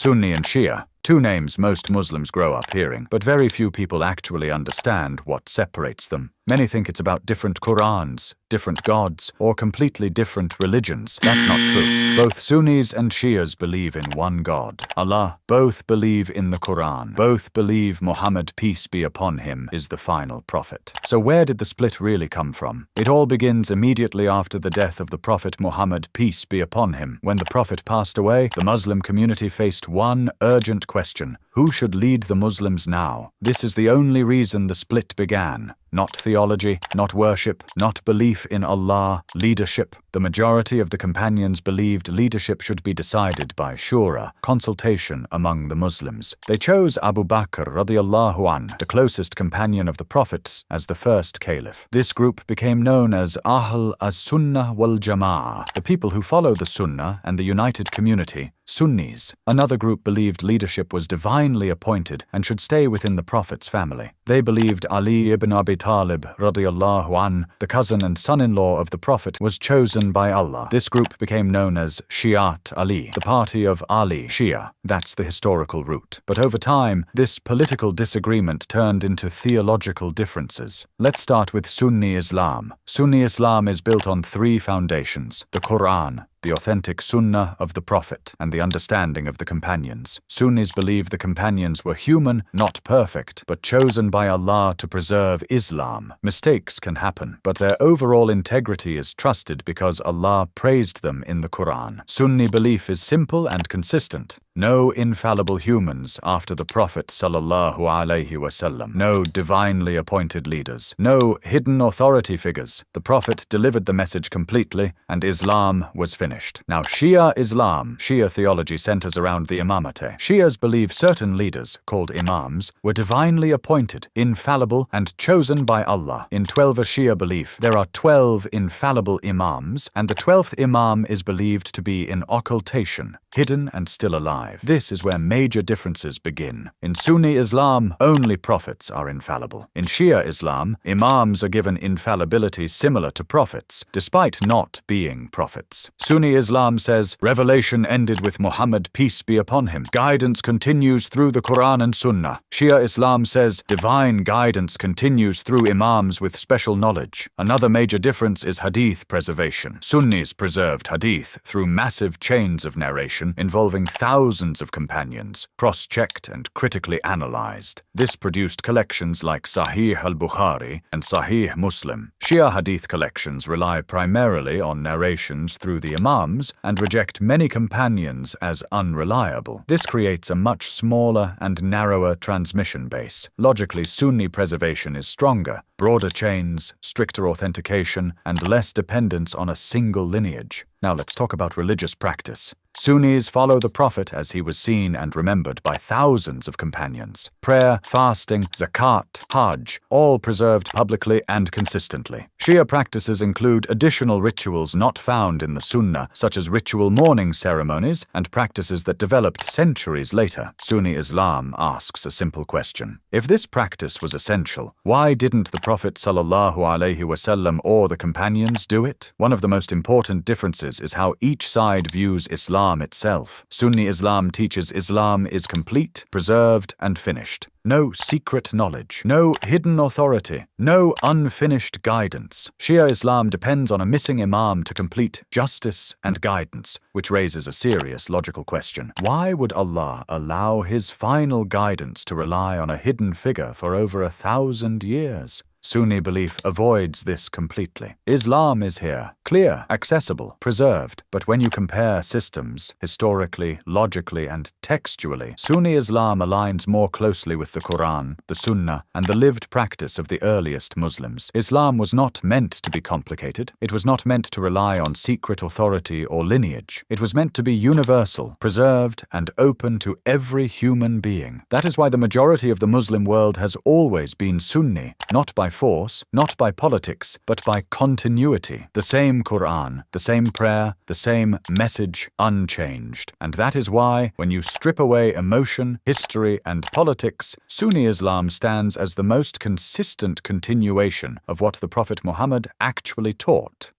Sunni and Shia. Two names most Muslims grow up hearing, but very few people actually understand what separates them. Many think it's about different Qur'ans, different gods, or completely different religions. That's not true. Both Sunnis and Shias believe in one God, Allah. Both believe in the Qur'an. Both believe Muhammad, peace be upon him, is the final prophet. So where did the split really come from? It all begins immediately after the death of the Prophet Muhammad, peace be upon him. When the Prophet passed away, the Muslim community faced one urgent question: who should lead the Muslims now? This is the only reason the split began. Not theology, not worship, not belief in Allah, leadership. The majority of the companions believed leadership should be decided by shura, consultation among the Muslims. They chose Abu Bakr radiallahu anh, the closest companion of the prophets, as the first caliph. This group became known as Ahl as-Sunnah wal Jama'ah, the people who follow the Sunnah and the united community, Sunnis. Another group believed leadership was divinely appointed and should stay within the Prophet's family. They believed Ali ibn Abi Talib radiallahu anh, the cousin and son-in-law of the Prophet, was chosen by Allah. This group became known as Shi'at Ali, the party of Ali, Shia. That's the historical root. But over time, this political disagreement turned into theological differences. Let's start with Sunni Islam. Sunni Islam is built on three foundations: the Qur'an, the authentic Sunnah of the Prophet, and the understanding of the companions. Sunnis believe the companions were human, not perfect, but chosen by Allah to preserve Islam. Mistakes can happen, but their overall integrity is trusted because Allah praised them in the Quran. Sunni belief is simple and consistent. No infallible humans after the Prophet sallallahu alaihi wasallam. No divinely appointed leaders. No hidden authority figures. The Prophet delivered the message completely, and Islam was finished. Now, Shia Islam, Shia theology centers around the imamate. Shias believe certain leaders, called imams, were divinely appointed, infallible, and chosen by Allah. In 12 Shia belief, there are 12 infallible imams, and the 12th imam is believed to be in occultation, hidden and still alive. This is where major differences begin. In Sunni Islam, only prophets are infallible. In Shia Islam, imams are given infallibility similar to prophets, despite not being prophets. Sunni Islam says, revelation ended with Muhammad, peace be upon him. Guidance continues through the Qur'an and Sunnah. Shia Islam says, divine guidance continues through imams with special knowledge. Another major difference is Hadith preservation. Sunnis preserved Hadith through massive chains of narration involving thousands of companions, cross-checked and critically analyzed. This produced collections like Sahih al-Bukhari and Sahih Muslim. Shia Hadith collections rely primarily on narrations through the imams and reject many companions as unreliable. This creates a much smaller and narrower transmission base. Logically, Sunni preservation is stronger, broader chains, stricter authentication, and less dependence on a single lineage. Now let's talk about religious practice. Sunnis follow the Prophet as he was seen and remembered by thousands of companions. Prayer, fasting, zakat, hajj, all preserved publicly and consistently. Shia practices include additional rituals not found in the Sunnah, such as ritual mourning ceremonies and practices that developed centuries later. Sunni Islam asks a simple question. If this practice was essential, why didn't the Prophet ﷺ or the companions do it? One of the most important differences is how each side views Islam itself. Sunni Islam teaches Islam is complete, preserved, and finished. No secret knowledge, no hidden authority, no unfinished guidance. Shia Islam depends on a missing imam to complete justice and guidance, which raises a serious logical question. Why would Allah allow his final guidance to rely on a hidden figure for over 1,000 years? Sunni belief avoids this completely. Islam is here, clear, accessible, preserved. But when you compare systems, historically, logically, and textually, Sunni Islam aligns more closely with the Quran, the Sunnah, and the lived practice of the earliest Muslims. Islam was not meant to be complicated. It was not meant to rely on secret authority or lineage. It was meant to be universal, preserved, and open to every human being. That is why the majority of the Muslim world has always been Sunni, not by force, not by politics, but by continuity. The same Quran, the same prayer, the same message, unchanged. And that is why, when you strip away emotion, history, and politics, Sunni Islam stands as the most consistent continuation of what the Prophet Muhammad actually taught.